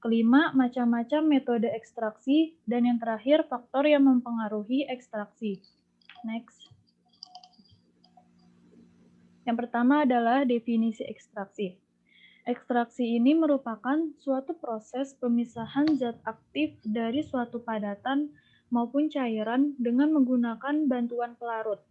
kelima, macam-macam metode ekstraksi, dan yang terakhir, faktor yang mempengaruhi ekstraksi. Next. Yang pertama adalah definisi ekstraksi. Ekstraksi ini merupakan suatu proses pemisahan zat aktif dari suatu padatan maupun cairan dengan menggunakan bantuan pelarut.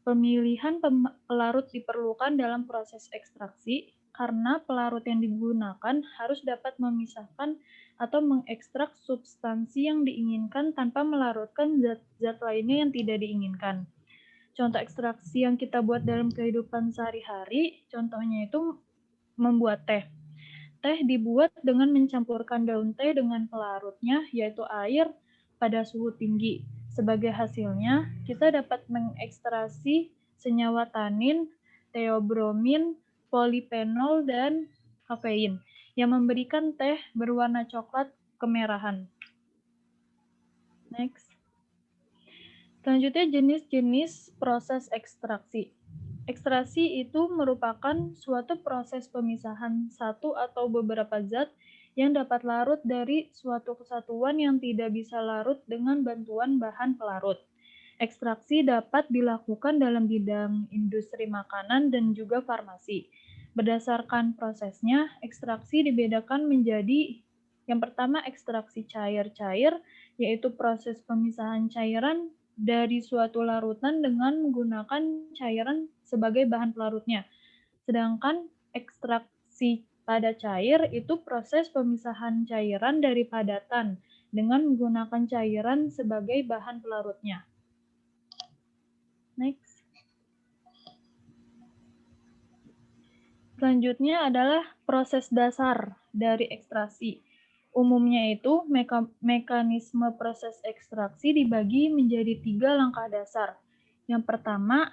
Pemilihan pelarut diperlukan dalam proses ekstraksi karena pelarut yang digunakan harus dapat memisahkan atau mengekstrak substansi yang diinginkan tanpa melarutkan zat-zat lainnya yang tidak diinginkan. Contoh ekstraksi yang kita buat dalam kehidupan sehari-hari, contohnya itu membuat teh. Teh dibuat dengan mencampurkan daun teh dengan pelarutnya, yaitu air, pada suhu tinggi. Sebagai hasilnya, kita dapat mengekstrasi senyawa tanin, teobromin, polifenol, dan kafein, yang memberikan teh berwarna coklat kemerahan. Next. Selanjutnya, jenis-jenis proses ekstraksi. Ekstraksi itu merupakan suatu proses pemisahan satu atau beberapa zat yang dapat larut dari suatu kesatuan yang tidak bisa larut dengan bantuan bahan pelarut. Ekstraksi dapat dilakukan dalam bidang industri makanan dan juga farmasi. Berdasarkan prosesnya, ekstraksi dibedakan menjadi yang pertama ekstraksi cair-cair, yaitu proses pemisahan cairan dari suatu larutan dengan menggunakan cairan sebagai bahan pelarutnya. Sedangkan ekstraksi padat cair itu proses pemisahan cairan dari padatan dengan menggunakan cairan sebagai bahan pelarutnya. Next. Selanjutnya adalah proses dasar dari ekstraksi. Umumnya itu mekanisme proses ekstraksi dibagi menjadi 3 langkah dasar. Yang pertama,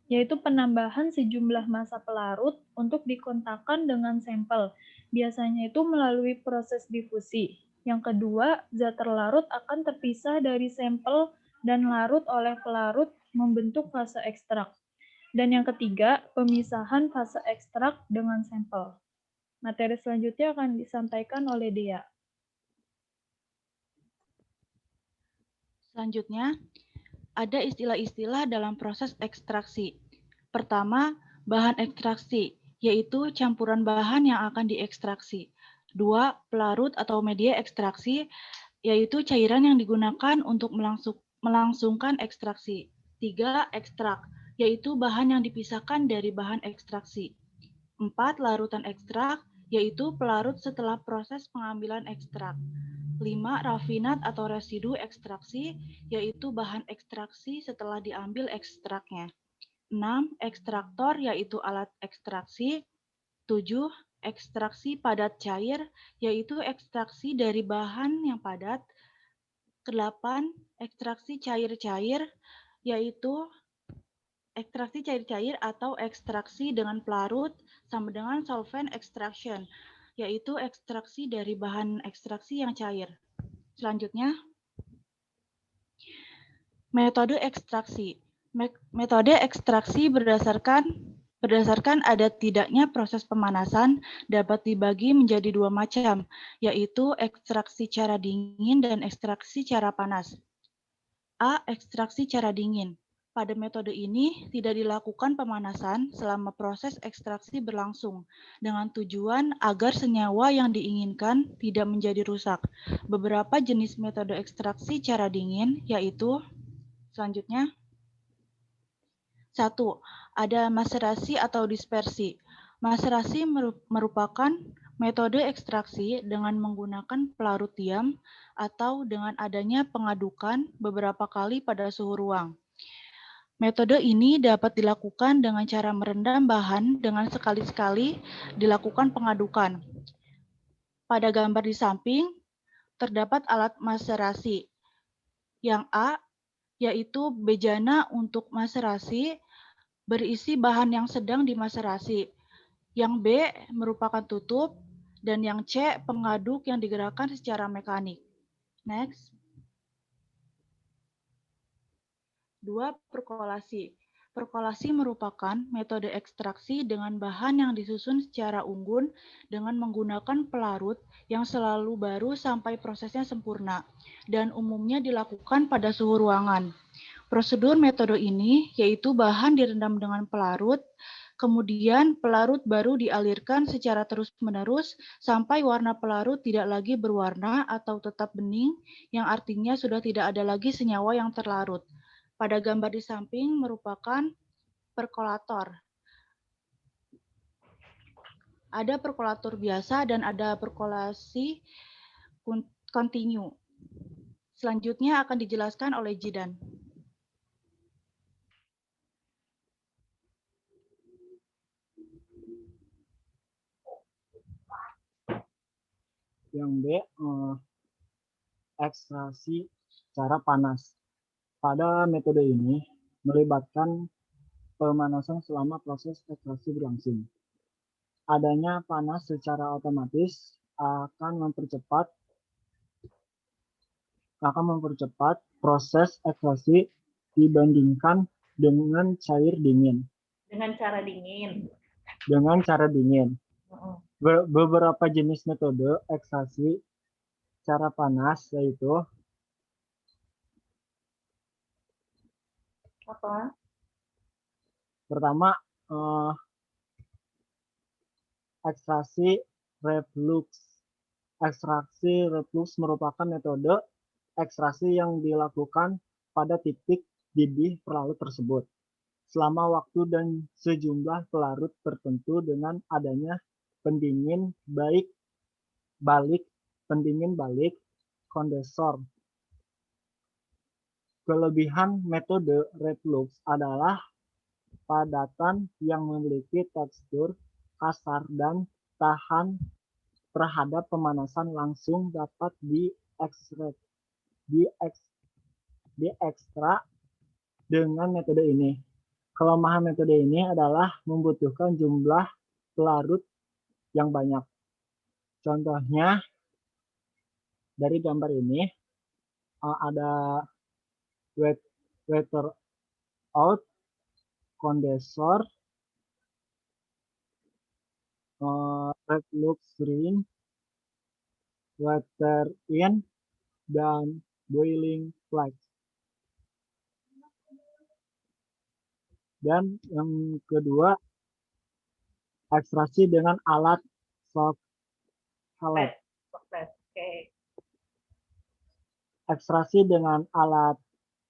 yaitu penambahan sejumlah massa pelarut untuk dikontakkan dengan sampel. Biasanya itu melalui proses difusi. Yang kedua, zat terlarut akan terpisah dari sampel dan larut oleh pelarut membentuk fase ekstrak. Dan yang ketiga, pemisahan fase ekstrak dengan sampel. Materi selanjutnya akan disampaikan oleh Dea. Selanjutnya, ada istilah-istilah dalam proses ekstraksi. Pertama, bahan ekstraksi, yaitu campuran bahan yang akan diekstraksi. 2. Pelarut atau media ekstraksi, yaitu cairan yang digunakan untuk melangsungkan ekstraksi. 3. Ekstrak, yaitu bahan yang dipisahkan dari bahan ekstraksi. 4. Larutan ekstrak, yaitu pelarut setelah proses pengambilan ekstrak. 5. Rafinat atau residu ekstraksi, yaitu bahan ekstraksi setelah diambil ekstraknya. 6. Ekstraktor, yaitu alat ekstraksi. 7. Ekstraksi padat cair, yaitu ekstraksi dari bahan yang padat. 8. Ekstraksi cair-cair, yaitu ekstraksi cair-cair atau ekstraksi dengan pelarut sama dengan solvent extraction, yaitu ekstraksi dari bahan ekstraksi yang cair. Selanjutnya, metode ekstraksi. Metode ekstraksi berdasarkan ada tidaknya proses pemanasan dapat dibagi menjadi 2 macam, yaitu ekstraksi cara dingin dan ekstraksi cara panas. A. Ekstraksi cara dingin. Pada metode ini tidak dilakukan pemanasan selama proses ekstraksi berlangsung dengan tujuan agar senyawa yang diinginkan tidak menjadi rusak. Beberapa jenis metode ekstraksi cara dingin yaitu selanjutnya 1. Ada maserasi atau dispersi. Maserasi merupakan metode ekstraksi dengan menggunakan pelarut diam atau dengan adanya pengadukan beberapa kali pada suhu ruang. Metode ini dapat dilakukan dengan cara merendam bahan dengan sekali-sekali dilakukan pengadukan. Pada gambar di samping, terdapat alat maserasi. Yang A, yaitu bejana untuk maserasi, berisi bahan yang sedang dimaserasi. Yang B, merupakan tutup. Dan yang C, pengaduk yang digerakkan secara mekanik. Next. 2. Perkolasi. Perkolasi merupakan metode ekstraksi dengan bahan yang disusun secara unggun dengan menggunakan pelarut yang selalu baru sampai prosesnya sempurna dan umumnya dilakukan pada suhu ruangan. Prosedur metode ini yaitu bahan direndam dengan pelarut, kemudian pelarut baru dialirkan secara terus-menerus sampai warna pelarut tidak lagi berwarna atau tetap bening, yang artinya sudah tidak ada lagi senyawa yang terlarut. Pada gambar di samping merupakan perkolator. Ada perkolator biasa dan ada perkolasi kontinu. Selanjutnya akan dijelaskan oleh Jidan. Yang B, ekstraksi secara panas. Pada metode ini melibatkan pemanasan selama proses ekstraksi berlangsung. Adanya panas secara otomatis akan mempercepat proses ekstraksi dibandingkan dengan cair dingin. Dengan cara dingin. Dengan cara dingin. Beberapa jenis metode ekstraksi secara panas yaitu Apa? pertama, ekstraksi reflux. Ekstraksi reflux merupakan metode ekstraksi yang dilakukan pada titik didih pelarut tersebut selama waktu dan sejumlah pelarut tertentu dengan adanya pendingin balik kondensor. Kelebihan metode reflux adalah padatan yang memiliki tekstur kasar dan tahan terhadap pemanasan langsung dapat diekstrak dengan metode ini. Kelemahan metode ini adalah membutuhkan jumlah pelarut yang banyak. Contohnya dari gambar ini ada water out, kondensor, reflux ring, water in, dan boiling flash. Dan yang kedua, ekstraksi dengan alat soft palette. Ekstraksi dengan alat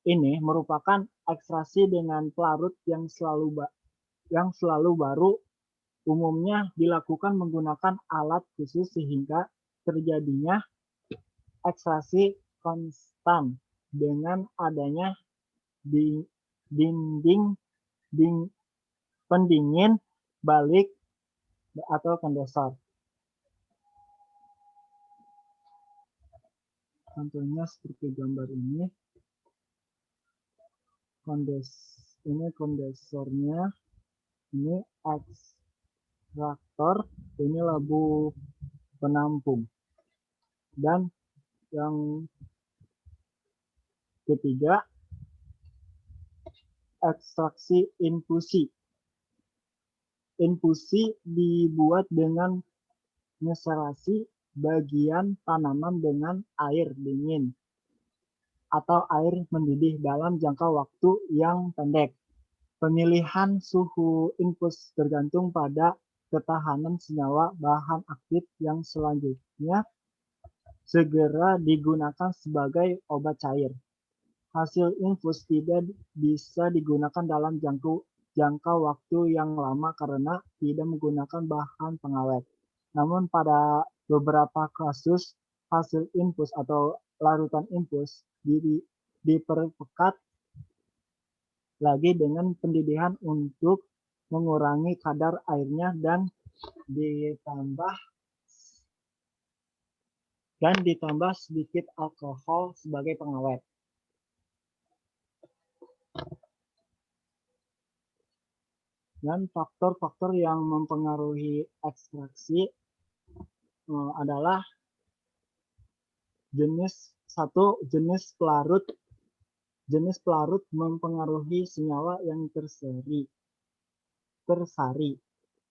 ini merupakan ekstraksi dengan pelarut yang selalu baru, umumnya dilakukan menggunakan alat khusus sehingga terjadinya ekstraksi konstan dengan adanya pendingin balik atau kondensor. Contohnya seperti gambar ini. Ini kondensornya, ini ekstraktor, ini labu penampung. Dan yang ketiga, ekstraksi infusi. Infusi dibuat dengan ngeserasi bagian tanaman dengan air dingin atau air mendidih dalam jangka waktu yang pendek. Pemilihan suhu infus tergantung pada ketahanan senyawa bahan aktif yang selanjutnya segera digunakan sebagai obat cair. Hasil infus tidak bisa digunakan dalam jangka waktu yang lama karena tidak menggunakan bahan pengawet. Namun pada beberapa kasus hasil infus atau larutan infus diperpekat lagi dengan pendidihan untuk mengurangi kadar airnya dan ditambah sedikit alkohol sebagai pengawet. Dan faktor-faktor yang mempengaruhi ekstraksi adalah jenis pelarut Jenis pelarut mempengaruhi senyawa yang tersari,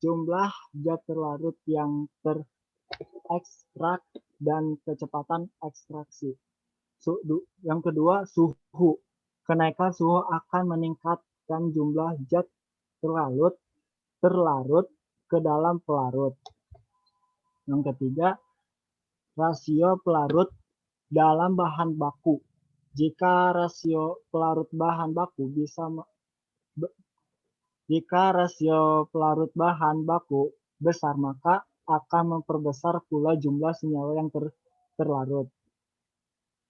jumlah zat terlarut yang terekstrak, dan kecepatan ekstraksi. Yang kedua, suhu. Kenaikan suhu akan meningkatkan jumlah zat terlarut ke dalam pelarut. Yang ketiga, rasio pelarut dalam bahan baku. Jika rasio pelarut bahan baku besar, maka akan memperbesar pula jumlah senyawa yang terlarut.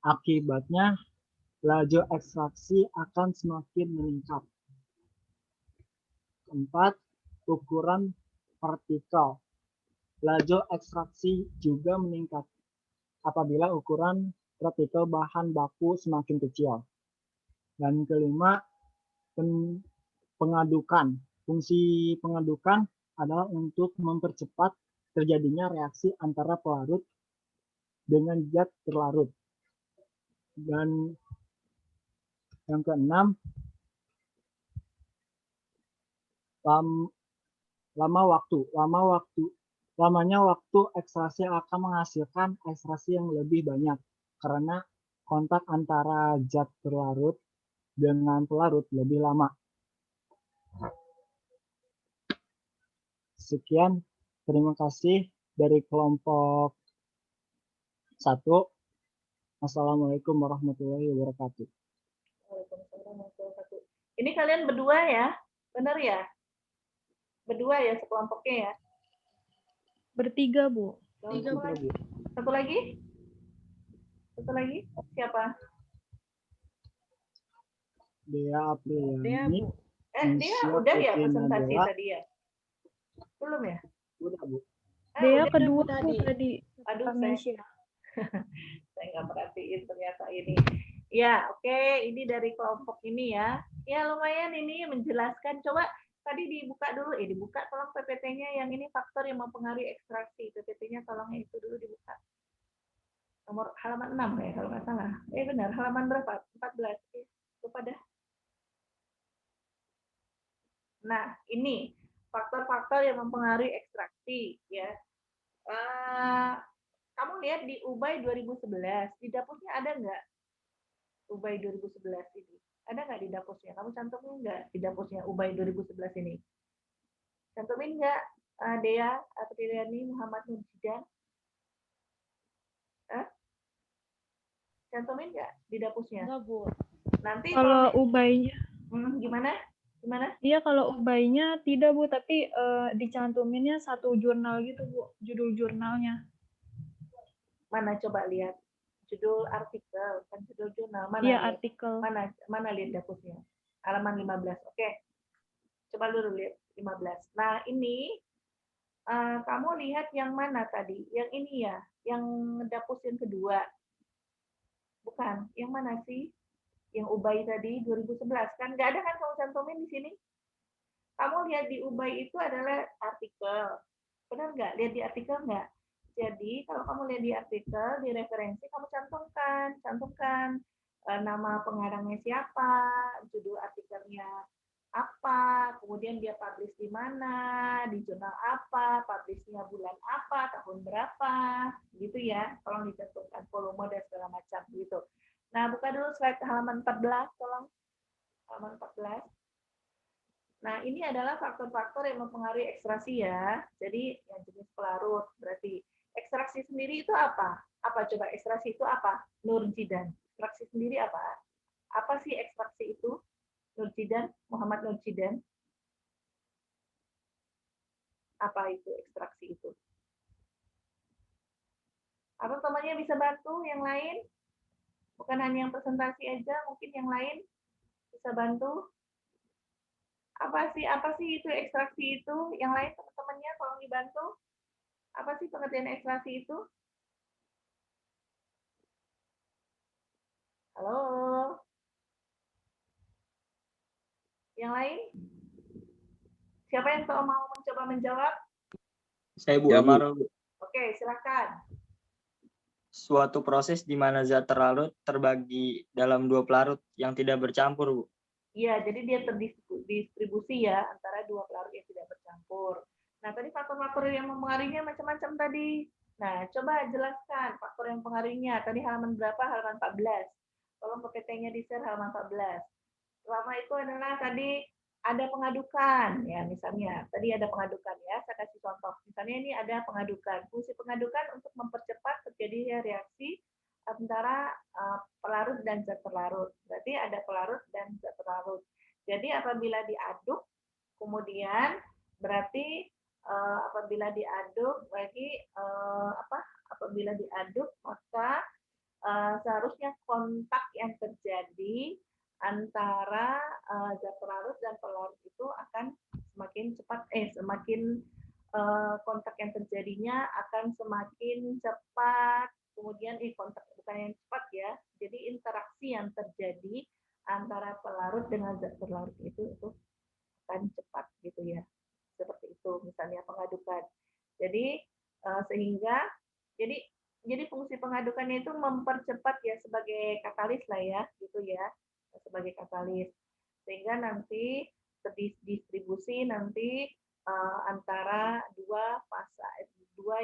Akibatnya, laju ekstraksi akan semakin meningkat. Keempat, ukuran partikel. Laju ekstraksi juga meningkat apabila ukuran partikel bahan baku semakin kecil. Dan kelima, pengadukan. Fungsi pengadukan adalah untuk mempercepat terjadinya reaksi antara pelarut dengan zat terlarut. Dan yang keenam, lamanya waktu ekstraksi akan menghasilkan ekstraksi yang lebih banyak karena kontak antara zat terlarut dengan pelarut lebih lama. Sekian, terima kasih dari kelompok 1. Assalamualaikum warahmatullahi wabarakatuh. Waalaikumsalam warahmatullahi wabarakatuh. Ini kalian berdua ya? Benar ya? Berdua ya sekelompoknya ya? Bertiga, Bu. Satu lagi? Satu lagi? Satu lagi? Siapa? Dea Apriliani. Bu. Dia udah ya presentasi tadi ya? Belum ya? Udah, Bu. Dea udah kedua tadi. Bu tadi. Aduh, Indonesia. saya nggak perhatiin ternyata ini. Ya, oke. Ini dari kelompok ini ya. Ya, lumayan ini menjelaskan. Coba tadi dibuka dulu. Dibuka tolong PPT-nya yang ini faktor yang mempengaruhi ekstraksi. PPT-nya tolong itu dulu dibuka. Nomor halaman 6 ya kalau nggak salah. Benar, halaman berapa? 14. Lupa dah. Nah, ini faktor-faktor yang mempengaruhi ekstraksi ya. Kamu lihat di Ubay 2011, di dapurnya ada nggak Ubay 2011 ini? Ada nggak di dapurnya? Kamu cantumin nggak di dapurnya Ubay 2011 ini? Cantumin nggak Dea Apriliani Muhammad Nurjidan? Cantumin nggak di dapurnya? Enggak, Bu. Nanti Kalau Ubaynya, gimana? Gimana? iya kalau Ubaynya tidak, Bu, tapi dicantuminnya satu jurnal gitu, Bu, judul jurnalnya. Mana coba lihat judul artikel, kan judul jurnal. Mana Iya, lihat? artikel. Mana lihat dapurnya? Halaman 15. Oke. Coba dulu lihat 15. Nah, ini kamu lihat yang mana tadi? Yang ini ya, yang dapur yang kedua. Bukan, yang mana sih? Yang Ubay tadi 2011 kan nggak ada kan kamu cantumin di sini? Kamu lihat di Ubay itu adalah artikel. Benar nggak? Lihat di artikel nggak? Jadi kalau kamu lihat di artikel, di referensi kamu cantumkan nama pengarangnya siapa, judul artikelnya apa, kemudian dia publish di mana, di jurnal apa, publishnya bulan apa, tahun berapa, gitu ya. Tolong dicantumkan volume dan segala macam gitu. Nah, buka dulu slide halaman 14, tolong. Halaman 14. Nah, ini adalah faktor-faktor yang mempengaruhi ekstraksi ya. Jadi, yang jenis pelarut. Berarti, ekstraksi sendiri itu apa? Apa coba ekstraksi itu apa? Nurjidan. Ekstraksi sendiri apa? Apa sih ekstraksi itu? Nurjidan, Muhammad Nurjidan. Apa itu ekstraksi itu? Apa temannya bisa bantu yang lain? Bukan hanya yang presentasi aja, mungkin yang lain bisa bantu. Apa sih itu ekstraksi itu? Yang lain teman-temannya tolong dibantu. Apa sih pengertian ekstraksi itu? Halo? Yang lain? Siapa yang mau mencoba menjawab? Saya Bu. Ya, Maro. Oke, silakan. suatu proses di mana zat terlarut terbagi dalam dua pelarut yang tidak bercampur, Bu. Iya, jadi dia terdistribusi ya antara dua pelarut yang tidak bercampur. Nah, tadi faktor-faktor yang mempengaruhinya macam-macam tadi. Nah, coba jelaskan faktor yang mempengaruhinya. Tadi halaman berapa? Halaman 14. Tolong PPT-nya di-share halaman 14. Pertama itu adalah tadi ada pengadukan, ya misalnya. Tadi ada pengadukan ya, saya kasih contoh. Misalnya ini ada pengadukan. Fungsi pengadukan untuk mempercepat terjadinya reaksi antara pelarut dan zat terlarut. Berarti ada pelarut dan zat terlarut. Jadi apabila diaduk, kemudian berarti apabila diaduk apabila diaduk maka seharusnya kontak yang terjadi antara zat pelarut dan pelarut itu akan semakin cepat kontak yang terjadinya akan semakin cepat. Kemudian kontak bukan yang cepat ya, jadi interaksi yang terjadi antara pelarut dengan zat terlarut itu akan cepat gitu ya, seperti itu misalnya pengadukan. Jadi sehingga jadi fungsi pengadukannya itu mempercepat ya sebagai katalis lah ya gitu ya, sebagai katalis sehingga nanti terdistribusi nanti antara dua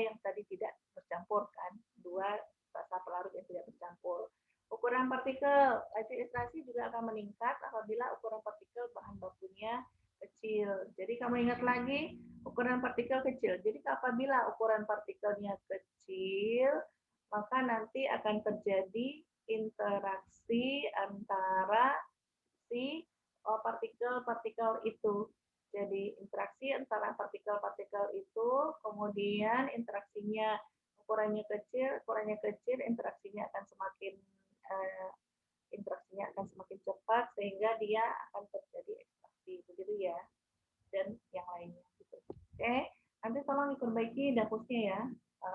yang tadi tidak bercampur kan, dua fasa pelarut yang tidak bercampur. Ukuran partikel ekstraksi juga akan meningkat apabila ukuran partikel bahan bakunya kecil. Jadi kamu ingat lagi ukuran partikel kecil. Jadi apabila ukuran partikelnya kecil, maka nanti akan terjadi interaksi antara si partikel-partikel itu. Jadi interaksi antara partikel-partikel itu, kemudian interaksinya ukurannya kecil, interaksinya akan semakin cepat sehingga dia akan terjadi ekstraksi, begitu ya. Dan yang lainnya gitu. Oke, nanti tolong diperbaiki dapusnya ya.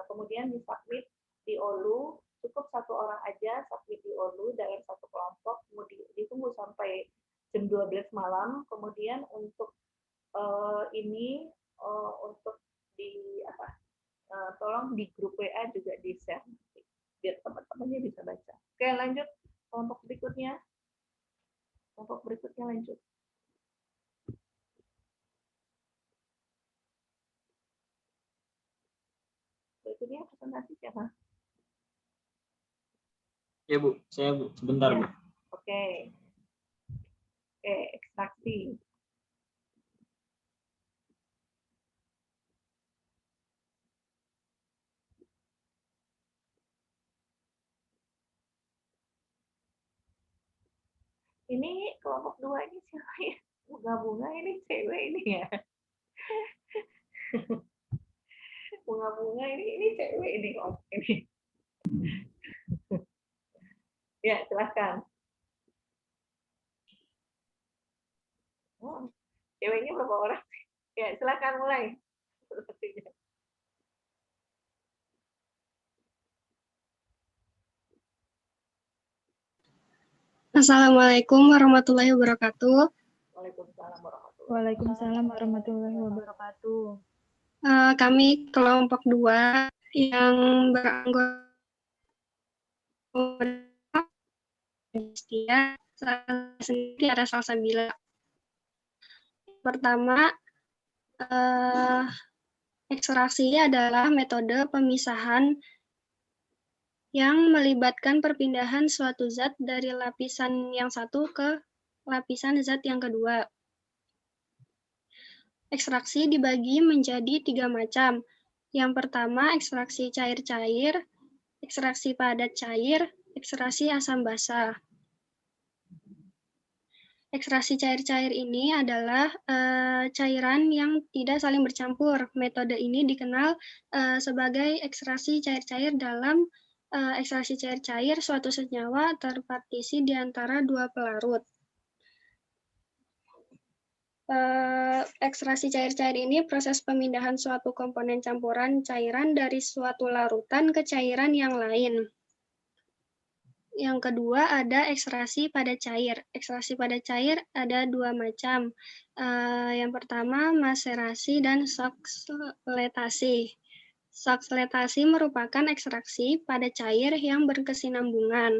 Kemudian disubmit di OLU, cukup satu orang aja submit di OLU dalam satu kelompok, kemudian ditunggu sampai jam 12 malam, kemudian untuk untuk tolong di grup WA juga di-share biar teman-temannya bisa baca. Oke, lanjut kelompok berikutnya. Lanjut. Berikutnya presentasi siapa? Ya, Bu. Saya, Bu. Sebentar, Bu. Oke, ekstraksi. Ini kelompok 2 ini siapa ya? Bunga-bunga ini cewek ini ya. Bunga-bunga ini cewek ini kelompok ini. Ya, silahkan. Ceweknya berapa orang? Ya, silahkan mulai. Assalamualaikum warahmatullahi wabarakatuh. Waalaikumsalam warahmatullahi wabarakatuh. Kami kelompok 2 yang beranggota sendiri ada salsabila. Pertama, ekstraksi adalah metode pemisahan yang melibatkan perpindahan suatu zat dari lapisan yang satu ke lapisan zat yang kedua. Ekstraksi dibagi menjadi 3 macam. Yang pertama, ekstraksi cair-cair, ekstraksi padat cair, ekstraksi asam basa. Ekstraksi cair-cair ini adalah cairan yang tidak saling bercampur. Metode ini dikenal sebagai ekstraksi cair-cair. Dalam ekstraksi cair-cair, suatu senyawa terpartisi di antara dua pelarut. Ekstraksi cair-cair ini proses pemindahan suatu komponen campuran cairan dari suatu larutan ke cairan yang lain. Yang kedua ada ekstraksi padat cair. Ekstraksi padat cair ada 2 macam. Yang pertama maserasi dan sokseletasi. Suksletasi merupakan ekstraksi pada cair yang berkesinambungan.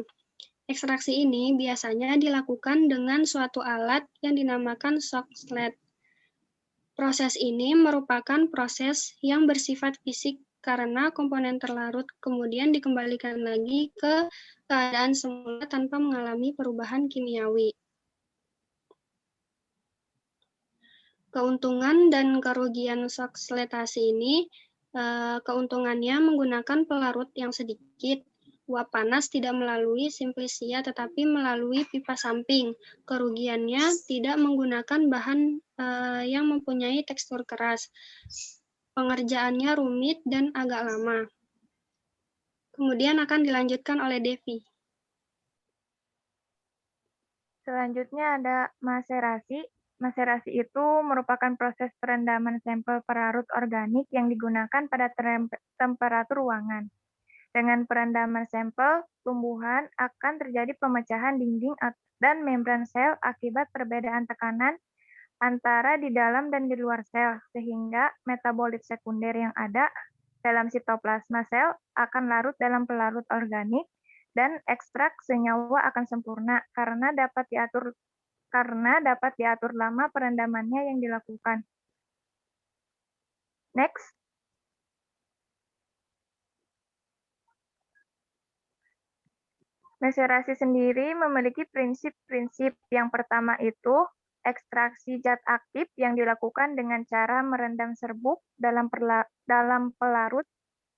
Ekstraksi ini biasanya dilakukan dengan suatu alat yang dinamakan sukslet. Proses ini merupakan proses yang bersifat fisik karena komponen terlarut kemudian dikembalikan lagi ke keadaan semula tanpa mengalami perubahan kimiawi. Keuntungan dan kerugian suksletasi ini, keuntungannya menggunakan pelarut yang sedikit, uap panas tidak melalui simplisia tetapi melalui pipa samping. Kerugiannya tidak menggunakan bahan yang mempunyai tekstur keras. Pengerjaannya rumit dan agak lama. Kemudian akan dilanjutkan oleh Devi. Selanjutnya ada maserasi. Maserasi itu merupakan proses perendaman sampel pelarut organik yang digunakan pada temperatur ruangan. Dengan perendaman sampel, tumbuhan akan terjadi pemecahan dinding dan membran sel akibat perbedaan tekanan antara di dalam dan di luar sel, sehingga metabolit sekunder yang ada dalam sitoplasma sel akan larut dalam pelarut organik dan ekstrak senyawa akan sempurna karena dapat diatur lama perendamannya yang dilakukan. Next. Maserasi sendiri memiliki prinsip-prinsip. Yang pertama itu ekstraksi zat aktif yang dilakukan dengan cara merendam serbuk dalam pelarut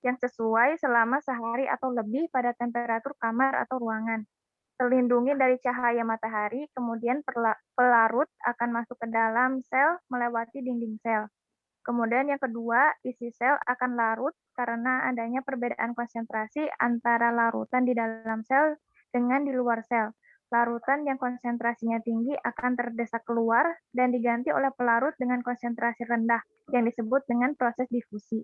yang sesuai selama sehari atau lebih pada temperatur kamar atau ruangan. Terlindungi dari cahaya matahari, kemudian pelarut akan masuk ke dalam sel melewati dinding sel. Kemudian yang kedua, isi sel akan larut karena adanya perbedaan konsentrasi antara larutan di dalam sel dengan di luar sel. Larutan yang konsentrasinya tinggi akan terdesak keluar dan diganti oleh pelarut dengan konsentrasi rendah yang disebut dengan proses difusi.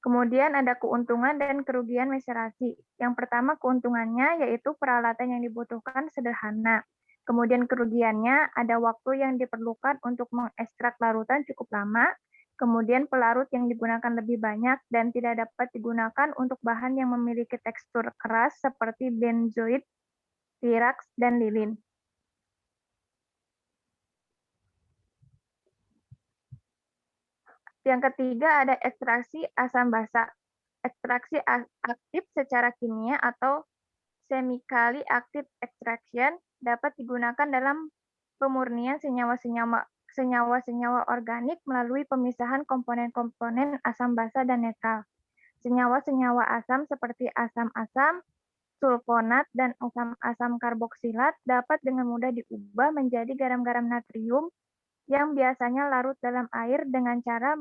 Kemudian ada keuntungan dan kerugian maserasi. Yang pertama keuntungannya yaitu peralatan yang dibutuhkan sederhana. Kemudian kerugiannya ada waktu yang diperlukan untuk mengekstrak larutan cukup lama. Kemudian pelarut yang digunakan lebih banyak dan tidak dapat digunakan untuk bahan yang memiliki tekstur keras seperti benzoid, piraks, dan lilin. Yang ketiga ada ekstraksi asam basa. Ekstraksi aktif secara kimia atau chemically active extraction dapat digunakan dalam pemurnian senyawa-senyawa organik melalui pemisahan komponen-komponen asam basa dan netral. Senyawa-senyawa asam seperti asam-asam, sulfonat, dan asam-asam karboksilat dapat dengan mudah diubah menjadi garam-garam natrium yang biasanya larut dalam air dengan cara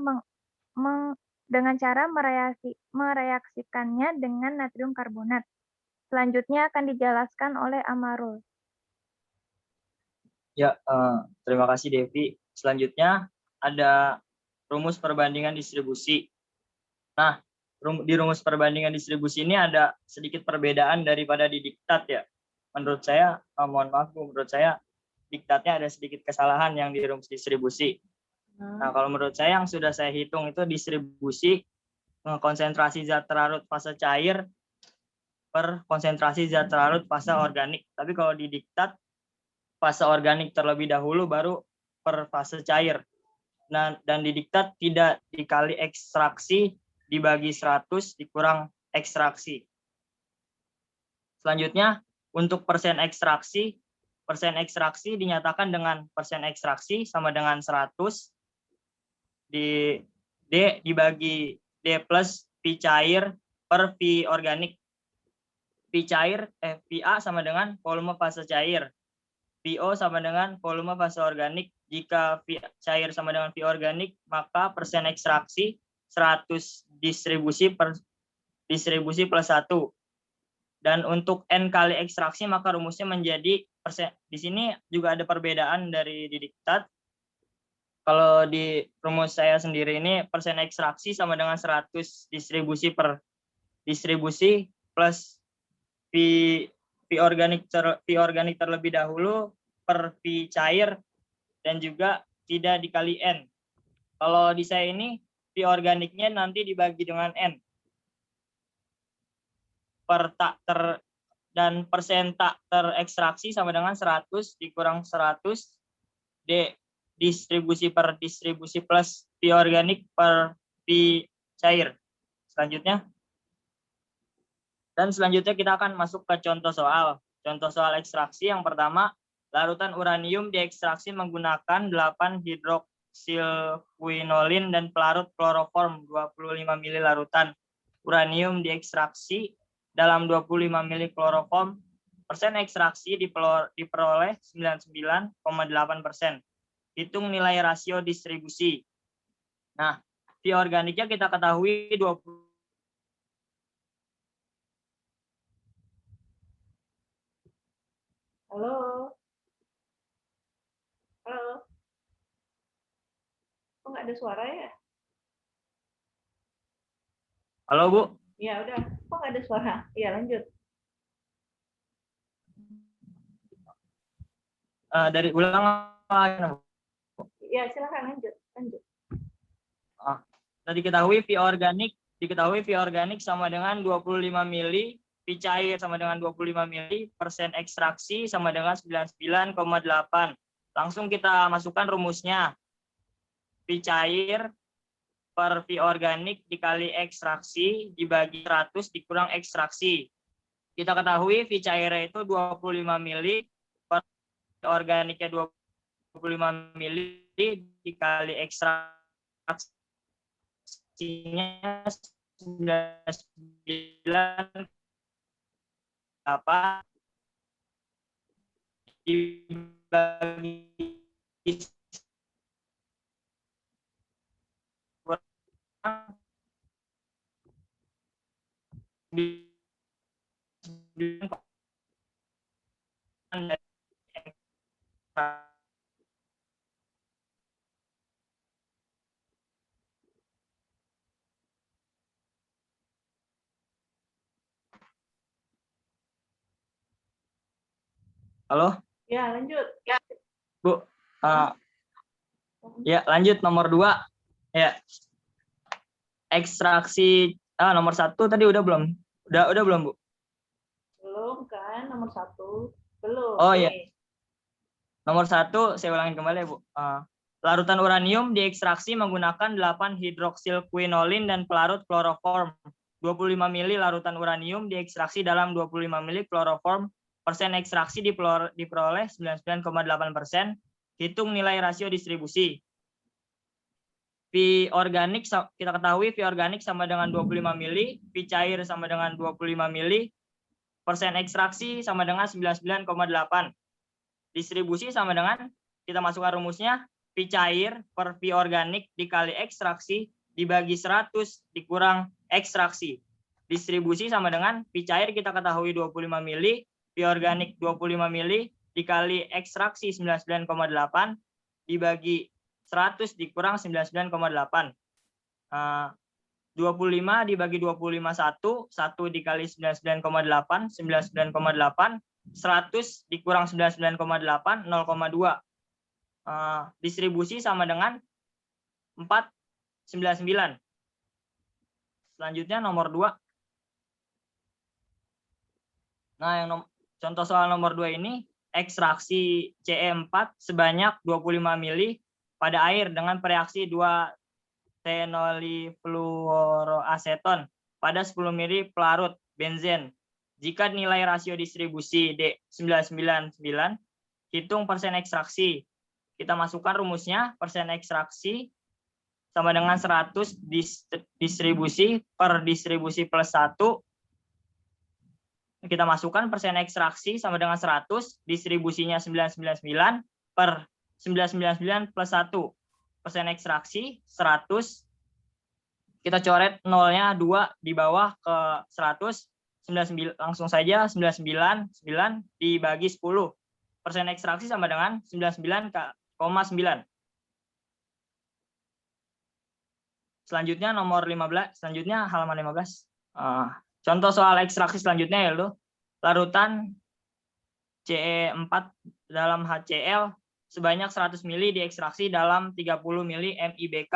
mereaksikannya dengan natrium karbonat. Selanjutnya akan dijelaskan oleh Amarul. Ya, terima kasih Devi. Selanjutnya ada rumus perbandingan distribusi. Nah, di rumus perbandingan distribusi ini ada sedikit perbedaan daripada di diktat ya. Menurut saya, mohon maaf Bu, menurut saya diktatnya ada sedikit kesalahan yang di rumus distribusi. Nah, kalau menurut saya yang sudah saya hitung itu distribusi konsentrasi zat terlarut fase cair per konsentrasi zat terlarut fase organik. Tapi kalau di diktat fase organik terlebih dahulu baru per fase cair. Nah, dan di diktat tidak dikali ekstraksi dibagi 100 dikurang ekstraksi. Selanjutnya untuk persen ekstraksi dinyatakan dengan persen ekstraksi sama dengan 100 di D dibagi D plus Pi cair per Pi organik. Pi A sama dengan volume fase cair. PO sama dengan volume fase organik. Jika Pi cair sama dengan Pi organik, maka persen ekstraksi 100 distribusi plus 1. Dan untuk N kali ekstraksi maka rumusnya menjadi persen. Di sini juga ada perbedaan dari di diktat. Kalau di rumus saya sendiri ini persen ekstraksi sama dengan 100 distribusi per distribusi plus Pi organik terlebih dahulu per Pi cair dan juga tidak dikali N. Kalau di saya ini Pi organiknya nanti dibagi dengan N. Dan persen tak terekstraksi sama dengan 100 dikurang 100 D distribusi per distribusi plus Pi organik per Pi cair. Selanjutnya. Dan selanjutnya kita akan masuk ke contoh soal. Contoh soal ekstraksi yang pertama, larutan uranium diekstraksi menggunakan 8 hidroksilquinolin dan pelarut kloroform 25 mili larutan. Uranium diekstraksi dalam 25 mili kloroform, persen ekstraksi diperoleh 99,8%. Hitung nilai rasio distribusi. Nah, Pi organiknya kita ketahui 20. Halo? Halo? Kok nggak ada suara ya? Halo, Bu. Ya udah, kok nggak ada suara? Iya, lanjut. Dari ulang. Ya, silakan lanjut. Diketahui Pi organik sama dengan 25 mili, Pi cair sama dengan 25 mili, persen ekstraksi sama dengan 99,8. Langsung kita masukkan rumusnya. Pi cair per Pi organik dikali ekstraksi dibagi 100 dikurang ekstraksi. Kita ketahui Pi cairnya itu 25 mili, per Pi organiknya 25 mili dikali ekstraksinya 99 apa dibagi Halo? Ya, lanjut. Ya. Bu. Ya, lanjut nomor 2. Ya. Ekstraksi nomor 1 tadi udah belum? Udah belum, Bu? Belum kan, nomor 1. Belum. Oh iya. Nomor 1 saya ulangin kembali ya, Bu. Larutan uranium diekstraksi menggunakan 8 hidroksilquinolin dan pelarut kloroform. 25 mili larutan uranium diekstraksi dalam 25 mili kloroform. Persen ekstraksi diperoleh 99,8%. Hitung nilai rasio distribusi. Pi organik kita ketahui Pi organik sama dengan 25 mili, Pi cair sama dengan 25 mili, persen ekstraksi sama dengan 99,8. Distribusi sama dengan kita masukkan rumusnya Pi cair per Pi organik dikali ekstraksi dibagi 100 dikurang ekstraksi. Distribusi sama dengan Pi cair kita ketahui 25 mili, Pi organik 25 mili dikali ekstraksi 99,8 dibagi 100 dikurang 99,8. 25 dibagi 25 1 dikali 99,8, 99,8, 100 dikurang 99,8, 0,2. Distribusi sama dengan 499. Selanjutnya nomor 2. Nah, yang contoh soal nomor 2 ini, ekstraksi Ce4 sebanyak 25 mili pada air dengan reaksi 2-tenolifluoroaseton pada 10 mili pelarut benzen. Jika nilai rasio distribusi D999, hitung persen ekstraksi. Kita masukkan rumusnya, persen ekstraksi sama dengan 100 distribusi per distribusi plus 1. Kita masukkan persen ekstraksi sama dengan 100, distribusinya 999 per 999 plus 1. Persen ekstraksi 100. Kita coret nolnya 2 di bawah ke 100. 99, langsung saja 999 dibagi 10. Persen ekstraksi sama dengan 99,9. Selanjutnya nomor 15. Selanjutnya halaman 15. Contoh soal ekstraksi selanjutnya yaitu larutan Ce4 dalam HCl sebanyak 100 mili diekstraksi dalam 30 mili MIBK.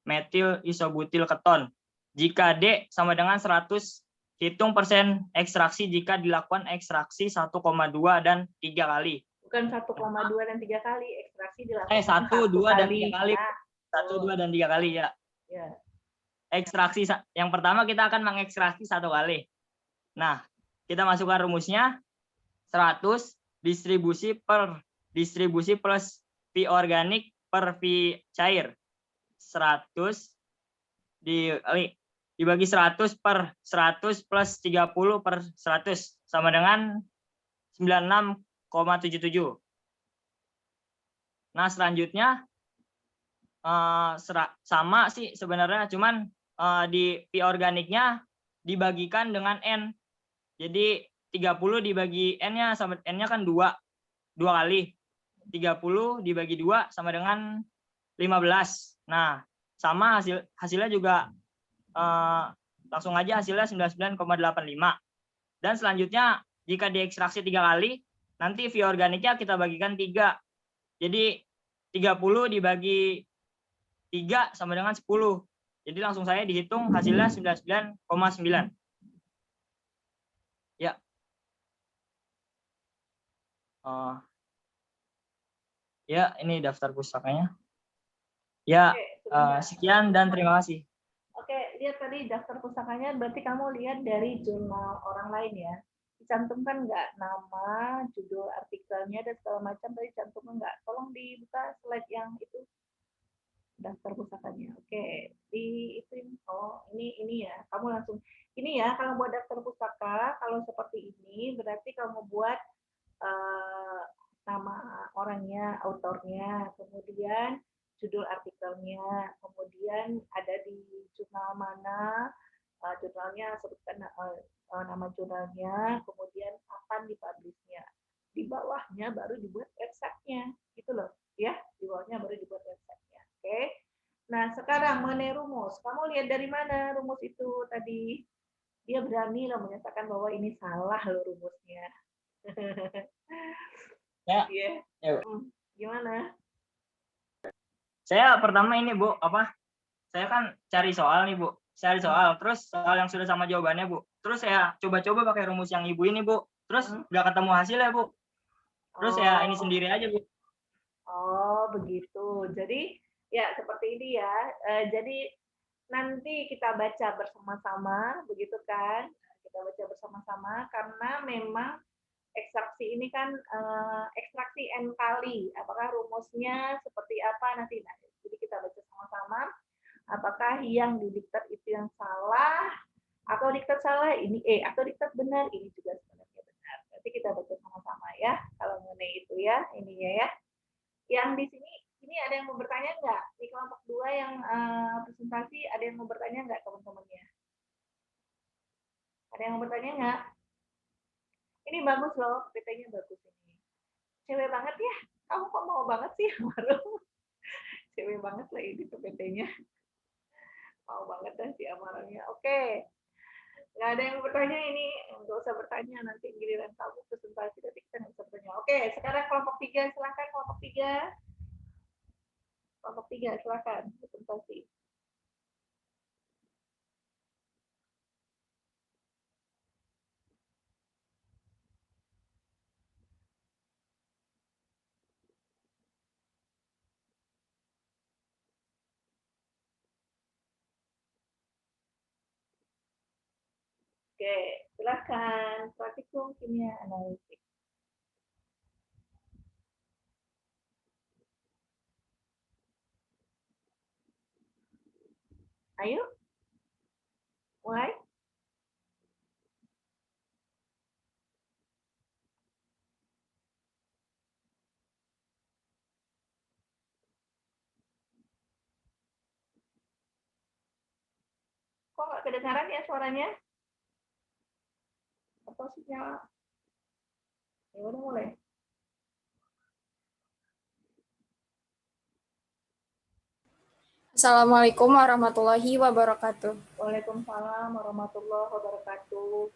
metil isobutil keton. Jika D sama dengan 100, hitung persen ekstraksi jika dilakukan ekstraksi 1,2 dan 3 kali. Bukan 1,2 dan 3 kali, ekstraksi dilakukan 1, 2, dan 3 kali. Nah, 1, 2, dan 3 kali ya. ya. Ekstraksi yang pertama kita akan mengekstraksi 1 kali. Nah, kita masukkan rumusnya 100 distribusi plus V organik per V cair. 100 dibagi 100 per 100 plus 30 per 100 sama dengan 96,77. Nah, selanjutnya sama sih sebenarnya, cuman di V organiknya dibagikan dengan N. Jadi 30 dibagi N-nya sama N-nya kan 2 kali. 30 dibagi 2 sama dengan 15. Nah, sama hasilnya juga langsung aja hasilnya 99,85. Dan selanjutnya jika diekstraksi 3 kali, nanti V organiknya kita bagikan 3. Jadi 30 dibagi 3 sama dengan 10. Jadi langsung saya dihitung hasilnya 99,9. Ya. Ya, ini daftar pusakanya. Ya, sekian dan terima kasih. Oke, lihat tadi daftar pusakanya, berarti kamu lihat dari jurnal orang lain ya. Dicantumkan nggak nama, judul artikelnya, dan segala macam, tadi cantumkan nggak? Tolong dibuka slide yang itu, daftar pusakanya. Oke, di itu, oh ini ya, kamu langsung, ini ya, kalau buat daftar pusaka, kalau seperti ini, berarti kamu buat nama orangnya, autornya, kemudian judul artikelnya, kemudian ada di jurnal mana, jurnalnya sebutkan nama jurnalnya, kemudian kapan dipublishnya. Di bawahnya baru dibuat websitenya, gitu loh, ya. Di bawahnya baru dibuat websitenya. Oke. Nah, sekarang mengenai rumus. Kamu lihat dari mana rumus itu tadi? Dia berani loh menyatakan bahwa ini salah loh rumusnya. Ya. Yeah. Gimana? Saya pertama ini Bu, saya kan cari soal nih Bu, terus soal yang sudah sama jawabannya Bu, terus saya coba-coba pakai rumus yang Ibu ini Bu, terus nggak ketemu hasilnya Bu, terus ya ini sendiri aja Bu. Oh begitu, jadi ya seperti ini ya, jadi nanti kita baca bersama-sama, begitu kan, kita baca bersama-sama, karena memang ekstraksi ini kan ekstraksi N kali. Apakah rumusnya seperti apa nanti? Nah, jadi kita baca sama-sama. Apakah yang didiktat itu yang salah, atau diktat salah ini atau diktat benar ini juga sebenarnya benar. Nanti kita baca sama-sama ya. Kalau mengenai itu ya, ininya ya. Yang di sini ini ada yang mau bertanya nggak? Di kelompok 2 yang presentasi ada yang mau bertanya nggak teman-temannya? Ada yang mau bertanya nggak? Ini bagus loh, PT-nya bagus ini. Cewek banget ya? Kamu kok mau banget sih? Baru cewek banget lah ini PT-nya. Mau banget dah si amaranya. Oke. Nggak ada yang bertanya ini. Nggak usah bertanya. Nanti giliran kamu presentasi, nanti kita nggak bisa bertanya. Oke, sekarang kelompok 3. Silakan kelompok 3. Kelompok 3, silakan presentasi. Oke, silakan. Praktikum kimia analitik. Ayo. Mulai. Kok nggak kedengaran ya suaranya? Atau sinyal? Ya udah mulai. Assalamualaikum warahmatullahi wabarakatuh. Waalaikumsalam warahmatullahi wabarakatuh.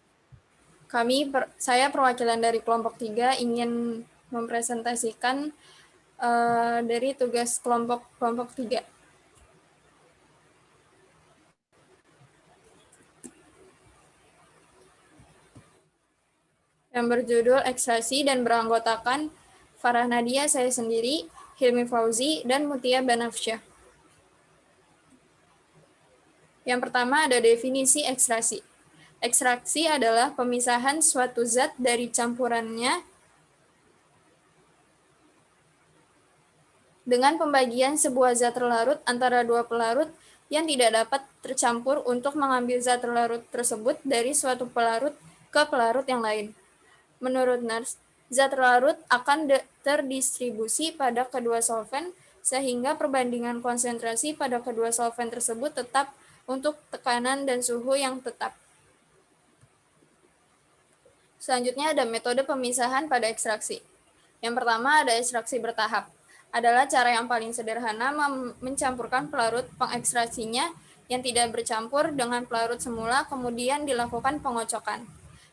Saya perwakilan dari kelompok 3 ingin mempresentasikan dari tugas kelompok 3. yang berjudul Ekstraksi dan beranggotakan Farah Nadia, saya sendiri, Hilmi Fauzi, dan Mutia Banafsyah. Yang pertama ada definisi ekstraksi. Ekstraksi adalah pemisahan suatu zat dari campurannya dengan pembagian sebuah zat terlarut antara dua pelarut yang tidak dapat tercampur untuk mengambil zat terlarut tersebut dari suatu pelarut ke pelarut yang lain. Menurut Nernst, zat terlarut akan terdistribusi pada kedua solvent sehingga perbandingan konsentrasi pada kedua solvent tersebut tetap untuk tekanan dan suhu yang tetap. Selanjutnya ada metode pemisahan pada ekstraksi. Yang pertama ada ekstraksi bertahap. Adalah cara yang paling sederhana mencampurkan pelarut pengekstraksinya yang tidak bercampur dengan pelarut semula, kemudian dilakukan pengocokan.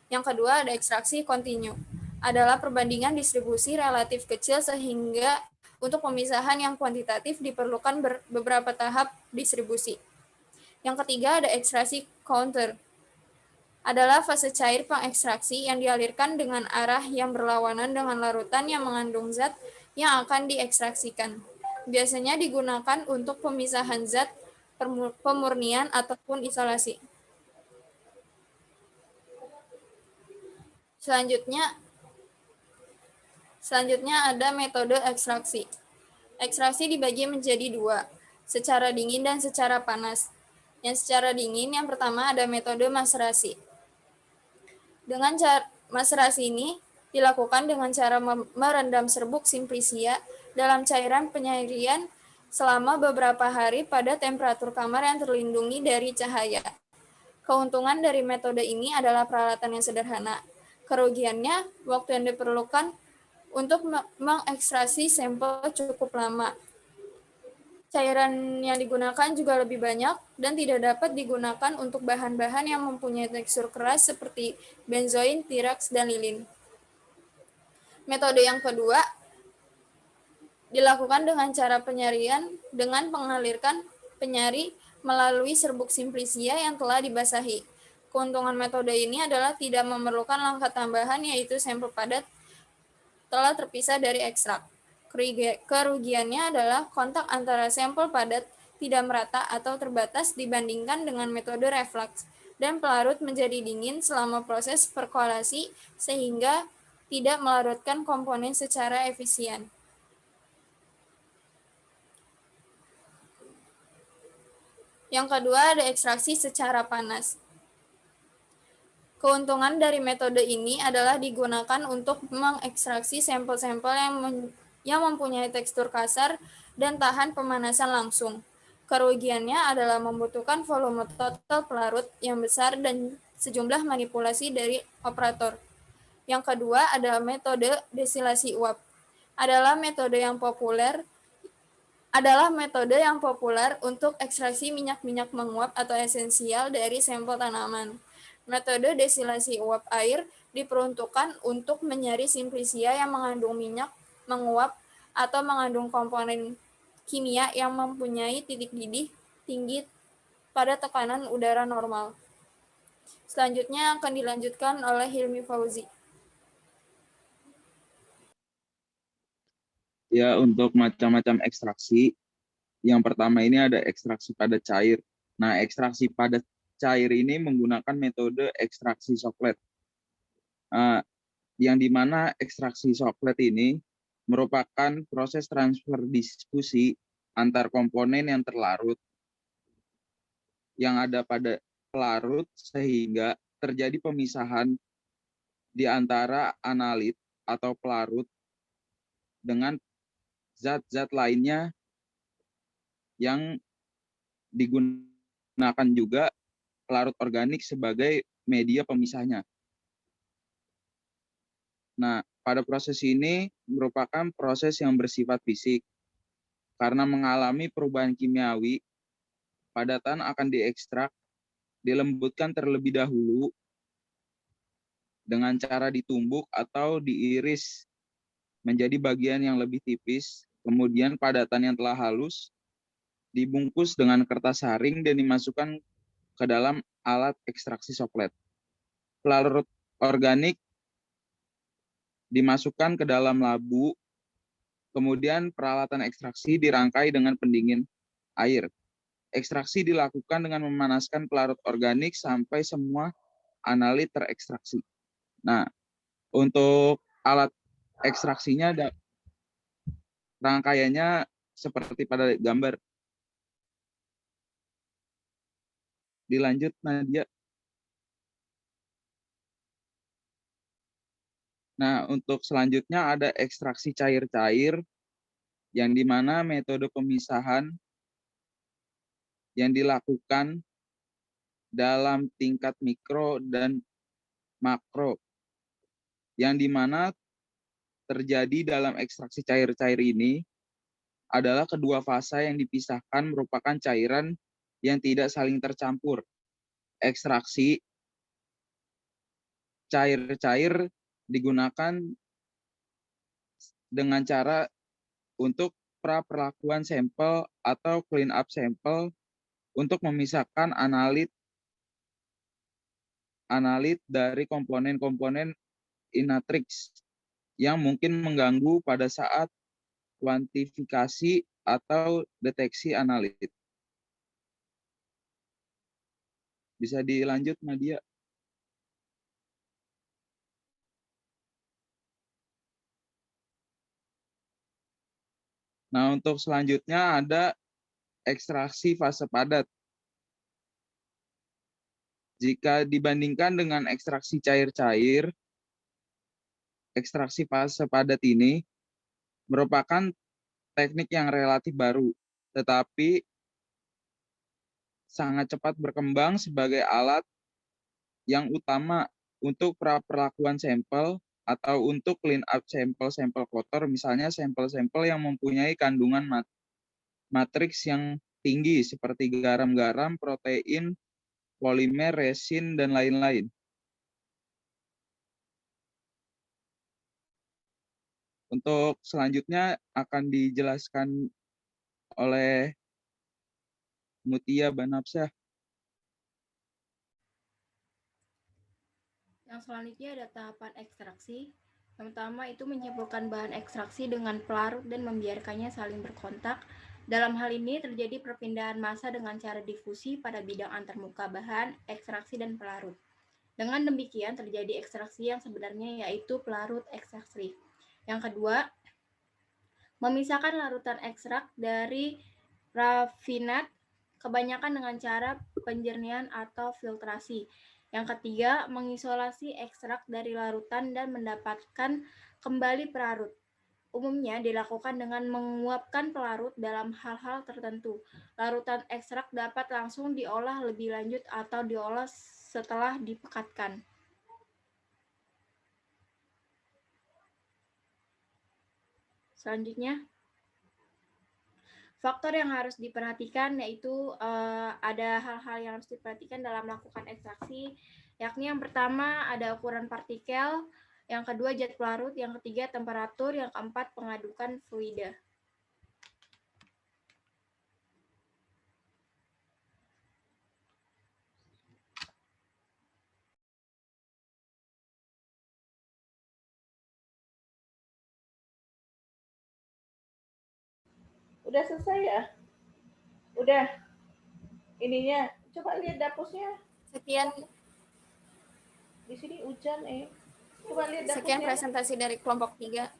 Yang kedua ada ekstraksi kontinu. Adalah perbandingan distribusi relatif kecil sehingga untuk pemisahan yang kuantitatif diperlukan beberapa tahap distribusi. Yang ketiga ada ekstraksi counter. Adalah fase cair pengekstraksi yang dialirkan dengan arah yang berlawanan dengan larutan yang mengandung zat yang akan diekstraksikan. Biasanya digunakan untuk pemisahan zat, pemurnian, ataupun isolasi. Selanjutnya ada metode ekstraksi. Ekstraksi dibagi menjadi dua, secara dingin dan secara panas. Yang secara dingin, yang pertama ada metode maserasi. Dengan cara maserasi ini dilakukan dengan cara merendam serbuk simplisia dalam cairan penyairian selama beberapa hari pada temperatur kamar yang terlindungi dari cahaya. Keuntungan dari metode ini adalah peralatan yang sederhana. Kerugiannya, waktu yang diperlukan untuk mengekstraksi sampel cukup lama. Cairan yang digunakan juga lebih banyak dan tidak dapat digunakan untuk bahan-bahan yang mempunyai tekstur keras seperti benzoin, tiraks, dan lilin. Metode yang kedua dilakukan dengan cara penyarian dengan mengalirkan penyari melalui serbuk simplisia yang telah dibasahi. Keuntungan metode ini adalah tidak memerlukan langkah tambahan, yaitu sampel padat telah terpisah dari ekstrak. Kerugiannya adalah kontak antara sampel padat tidak merata atau terbatas dibandingkan dengan metode reflux, dan pelarut menjadi dingin selama proses perkolasi sehingga tidak melarutkan komponen secara efisien. Yang kedua ada ekstraksi secara panas. Keuntungan dari metode ini adalah digunakan untuk mengekstraksi sampel-sampel yang mempunyai tekstur kasar dan tahan pemanasan langsung. Kerugiannya adalah membutuhkan volume total pelarut yang besar dan sejumlah manipulasi dari operator. Yang kedua adalah metode desilasi uap. Adalah metode yang populer untuk ekstraksi minyak-minyak menguap atau esensial dari sampel tanaman. Metode desilasi uap air diperuntukkan untuk menyaring simplisia yang mengandung minyak menguap atau mengandung komponen kimia yang mempunyai titik didih tinggi pada tekanan udara normal. Selanjutnya akan dilanjutkan oleh Hilmi Fauzi. Ya, untuk macam-macam ekstraksi, yang pertama ini ada ekstraksi padat cair. Nah, ekstraksi padat cair ini menggunakan metode ekstraksi soklet. Yang dimana ekstraksi soklet ini merupakan proses transfer distribusi antar komponen yang terlarut yang ada pada pelarut sehingga terjadi pemisahan di antara analit atau pelarut dengan zat-zat lainnya yang digunakan juga pelarut organik sebagai media pemisahnya. Nah, pada proses ini merupakan proses yang bersifat fisik. Karena mengalami perubahan kimiawi, padatan akan diekstrak, dilembutkan terlebih dahulu dengan cara ditumbuk atau diiris menjadi bagian yang lebih tipis. Kemudian padatan yang telah halus dibungkus dengan kertas saring dan dimasukkan ke dalam alat ekstraksi soklet. Pelarut organik dimasukkan ke dalam labu, kemudian peralatan ekstraksi dirangkai dengan pendingin air. Ekstraksi dilakukan dengan memanaskan pelarut organik sampai semua analit terekstraksi. Nah, untuk alat ekstraksinya rangkaiannya seperti pada gambar. Dilanjut, Nadia. Nah, untuk selanjutnya ada ekstraksi cair-cair, yang dimana metode pemisahan yang dilakukan dalam tingkat mikro dan makro, yang dimana terjadi dalam ekstraksi cair-cair ini adalah kedua fasa yang dipisahkan merupakan cairan yang tidak saling tercampur. Ekstraksi cair-cair digunakan dengan cara untuk pra-perlakuan sampel atau clean up sampel untuk memisahkan analit dari komponen-komponen inatrix yang mungkin mengganggu pada saat kuantifikasi atau deteksi analit. Bisa dilanjut, Nadia. Nah, untuk selanjutnya ada ekstraksi fase padat. Jika dibandingkan dengan ekstraksi cair-cair, ekstraksi fase padat ini merupakan teknik yang relatif baru, tetapi sangat cepat berkembang sebagai alat yang utama untuk perlakuan sampel atau untuk clean up sampel-sampel kotor, misalnya sampel-sampel yang mempunyai kandungan matriks yang tinggi seperti garam-garam, protein, polimer, resin, dan lain-lain. Untuk selanjutnya akan dijelaskan oleh Mutia Banapsyah. Yang selanjutnya ada tahapan ekstraksi. Yang pertama itu menyimpulkan bahan ekstraksi dengan pelarut dan membiarkannya saling berkontak. Dalam hal ini terjadi perpindahan massa dengan cara difusi pada bidang antarmuka bahan, ekstraksi, dan pelarut. Dengan demikian terjadi ekstraksi yang sebenarnya yaitu pelarut ekstraksi. Yang kedua, memisahkan larutan ekstrak dari rafinat kebanyakan dengan cara penjernihan atau filtrasi. Yang ketiga, mengisolasi ekstrak dari larutan dan mendapatkan kembali pelarut. Umumnya dilakukan dengan menguapkan pelarut dalam hal-hal tertentu. Larutan ekstrak dapat langsung diolah lebih lanjut atau diolah setelah dipekatkan. Selanjutnya, faktor yang harus diperhatikan yaitu ada hal-hal yang harus diperhatikan dalam melakukan ekstraksi, yakni yang pertama ada ukuran partikel, yang kedua zat pelarut, yang ketiga temperatur, yang keempat pengadukan fluida. Udah selesai ya? Udah. Ininya, coba lihat dapusnya. Sekian Di sini hujan, Coba lihat dapusnya. sekian presentasi dari kelompok 3.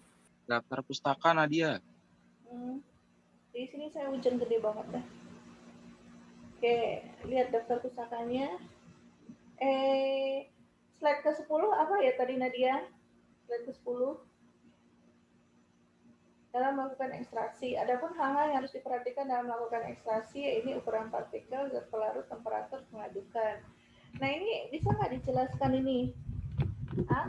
Daftar pustaka, Nadia. Di sini saya hujan gede banget dah. Oke, lihat daftar pustakanya. Slide ke-10 apa ya tadi, Nadia? Slide ke-10. Dalam melakukan ekstraksi. Adapun hal-hal yang harus diperhatikan dalam melakukan ekstraksi, ini ukuran partikel, zat pelarut, temperatur, pengadukan. Nah, ini bisa nggak dijelaskan ini?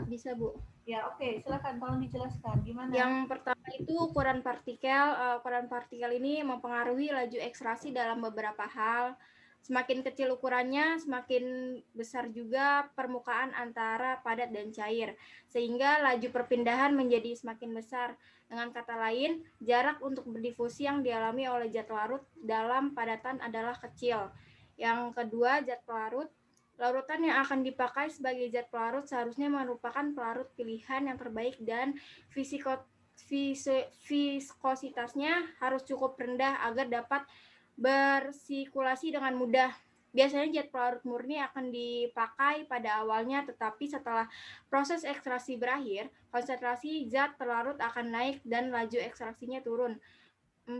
Bisa, Bu. Ya, oke. Silakan tolong dijelaskan. Gimana? Yang pertama itu ukuran partikel. Ukuran partikel ini mempengaruhi laju ekstraksi dalam beberapa hal. Semakin kecil ukurannya, semakin besar juga permukaan antara padat dan cair, sehingga laju perpindahan menjadi semakin besar. Dengan kata lain, jarak untuk berdifusi yang dialami oleh zat larut dalam padatan adalah kecil. Yang kedua, zat pelarut. Larutan yang akan dipakai sebagai zat pelarut seharusnya merupakan pelarut pilihan yang terbaik dan viskositasnya harus cukup rendah agar dapat bersirkulasi dengan mudah. Biasanya zat pelarut murni akan dipakai pada awalnya, tetapi setelah proses ekstraksi berakhir, konsentrasi zat pelarut akan naik dan laju ekstraksinya turun.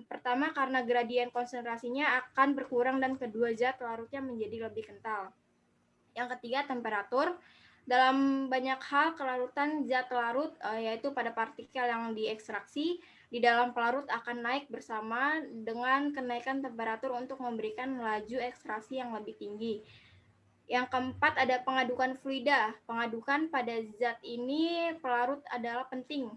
Pertama, karena gradien konsentrasinya akan berkurang dan kedua, zat pelarutnya menjadi lebih kental. Yang ketiga, temperatur. Dalam banyak hal, kelarutan zat pelarut, yaitu pada partikel yang diekstraksi, di dalam pelarut akan naik bersama dengan kenaikan temperatur untuk memberikan laju ekstraksi yang lebih tinggi. Yang keempat, ada pengadukan fluida. Pengadukan pada zat ini pelarut adalah penting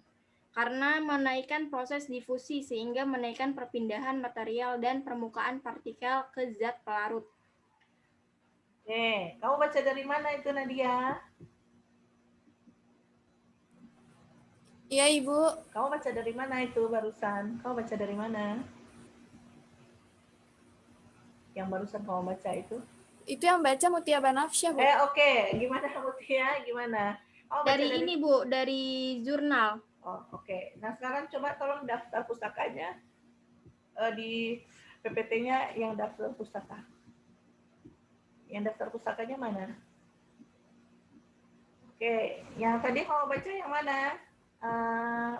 karena menaikkan proses difusi sehingga menaikkan perpindahan material dan permukaan partikel ke zat pelarut. Oke, kamu baca dari mana itu, Nadia? Iya, Ibu. Kamu baca dari mana itu barusan? Kamu baca dari mana? Yang barusan kamu baca itu? Itu yang baca Mutia Banafsyah, Bu. Oke. Gimana Mutia? Gimana? Kamu baca Dari ini, Bu, dari jurnal. Oh, oke. Nah, sekarang coba tolong daftar pustakanya di PPT-nya yang daftar pustaka. Yang daftar pustakanya mana? Oke, yang tadi kamu baca yang mana?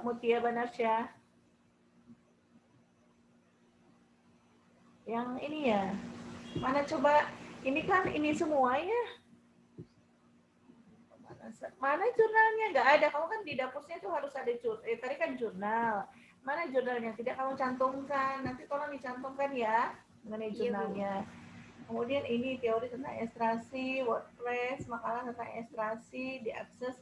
Mutia Banafsyah. Yang ini ya. Mana coba? Ini kan ini semua ya. Mana jurnalnya? Nggak ada. Kamu kan di dapurnya tuh harus ada tadi kan jurnal. Mana jurnalnya? Tidak kamu cantumkan. Nanti tolong dicantumkan ya mengenai jurnalnya. Kemudian ini teori tentang ekstraksi, WordPress, makalah tentang ekstraksi, diakses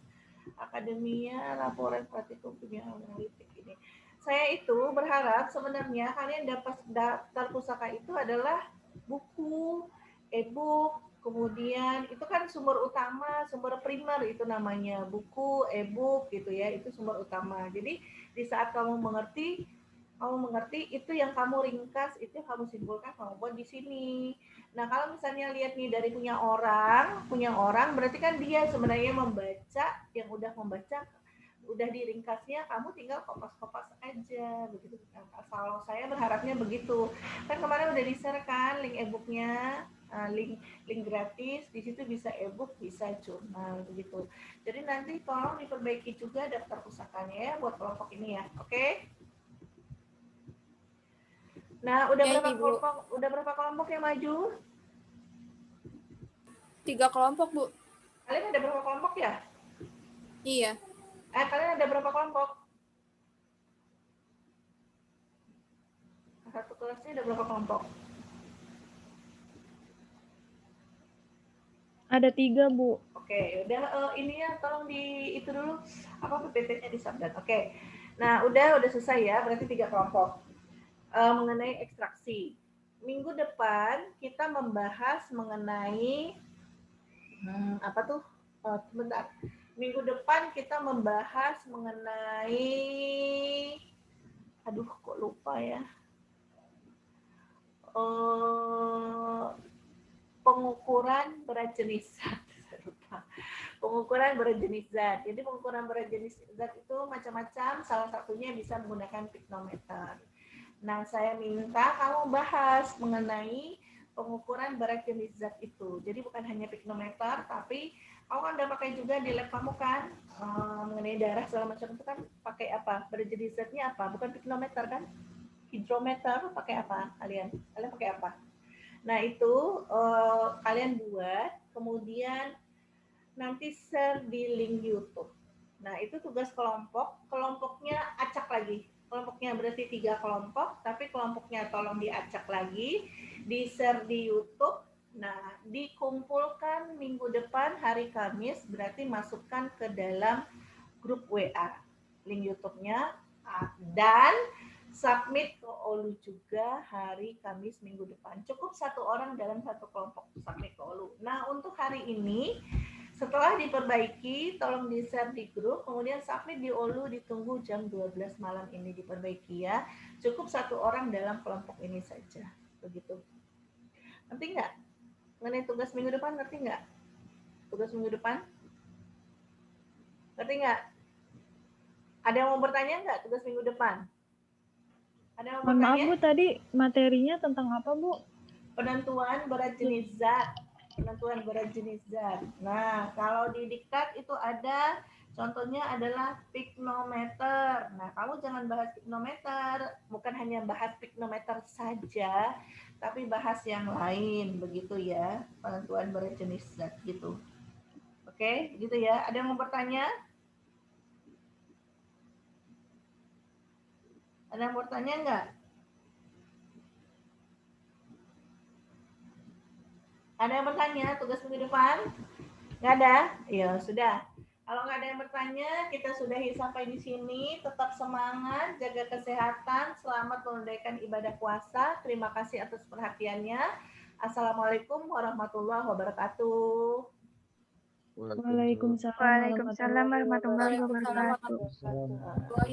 akademia, laporan praktikum kimia analitik ini. Saya itu berharap sebenarnya kalian dapat daftar pusaka itu adalah buku, e-book, kemudian itu kan sumber utama, sumber primer itu namanya, buku, e-book gitu ya, itu sumber utama. Jadi di saat kamu mengerti itu yang kamu ringkas, itu yang kamu simpulkan, kamu buat di sini. Nah, kalau misalnya lihat nih dari punya orang berarti kan dia sebenarnya membaca, yang udah membaca, udah diringkasnya, kamu tinggal kopas-kopas aja begitu. Nah, kalau saya berharapnya begitu. Kan kemarin udah di-share kan link e-booknya, link gratis, di situ bisa e-book, bisa jurnal begitu. Jadi nanti tolong diperbaiki juga daftar pusakanya ya buat kelompok ini ya. Oke? Nah, udah berapa kelompok yang maju? 3 kelompok, Bu. Kalian ada berapa kelompok ya? Iya. Kalian ada berapa kelompok? Satu kelasnya ada berapa kelompok? Ada 3, Bu. Oke, udah ini ya tolong di itu dulu apa PPT-nya di-submit. Oke. Nah, udah selesai ya, berarti 3 kelompok. Mengenai ekstraksi. Minggu depan kita membahas mengenai apa tuh? Sebentar. Minggu depan kita membahas mengenai aduh kok lupa ya. Pengukuran berat jenis zat. Pengukuran berat jenis zat. Jadi pengukuran berat jenis zat itu macam-macam, salah satunya bisa menggunakan piknometer. Nah, saya minta kamu bahas mengenai pengukuran berat jenis zat itu. Jadi bukan hanya piknometer, tapi kamu kan udah pakai juga di lab kamu kan, mengenai darah segala macam itu kan pakai apa? Berat jenis zatnya apa? Bukan piknometer kan? Hidrometer pakai apa kalian? Kalian pakai apa? Nah, itu kalian buat, kemudian nanti share di link YouTube. Nah, itu tugas kelompok. Kelompoknya acak lagi. Kelompoknya berarti 3 kelompok, tapi kelompoknya tolong diacak lagi, di-share di YouTube. Nah, dikumpulkan minggu depan hari Kamis, berarti masukkan ke dalam grup WA. Link YouTube-nya, dan submit ke OLU juga hari Kamis minggu depan. Cukup 1 orang dalam 1 kelompok submit ke OLU. Nah, untuk hari ini, setelah diperbaiki, tolong di-share di grup, kemudian submit di OLU, ditunggu jam 12 malam ini diperbaiki ya. Cukup 1 orang dalam kelompok ini saja. Begitu. Ngerti nggak? Mengenai tugas minggu depan, ngerti nggak? tugas minggu depan? Ngerti nggak? Ada yang mau bertanya nggak tugas minggu depan? Ada yang mau Mohon maaf bertanya? Bu, tadi materinya tentang apa Bu? Penentuan berat jenis zat. Penentuan berat jenis zat. Nah, kalau di diktat itu ada, contohnya adalah piknometer. Nah, kamu jangan bahas piknometer, bukan hanya bahas piknometer saja, tapi bahas yang lain, begitu ya, penentuan berat jenis zat gitu. Oke, gitu ya. Ada yang mau bertanya? Ada yang mau bertanya nggak? Ada yang bertanya tugas minggu depan? Nggak ada? Ya sudah. Kalau nggak ada yang bertanya, kita sudahi sampai di sini. Tetap semangat, jaga kesehatan, selamat menunaikan ibadah puasa. Terima kasih atas perhatiannya. Assalamualaikum warahmatullahi wabarakatuh. Waalaikumsalam Waalaikumsalam warahmatullahi Waalaikumsalam wabarakatuh. warahmatullahi wabarakatuh.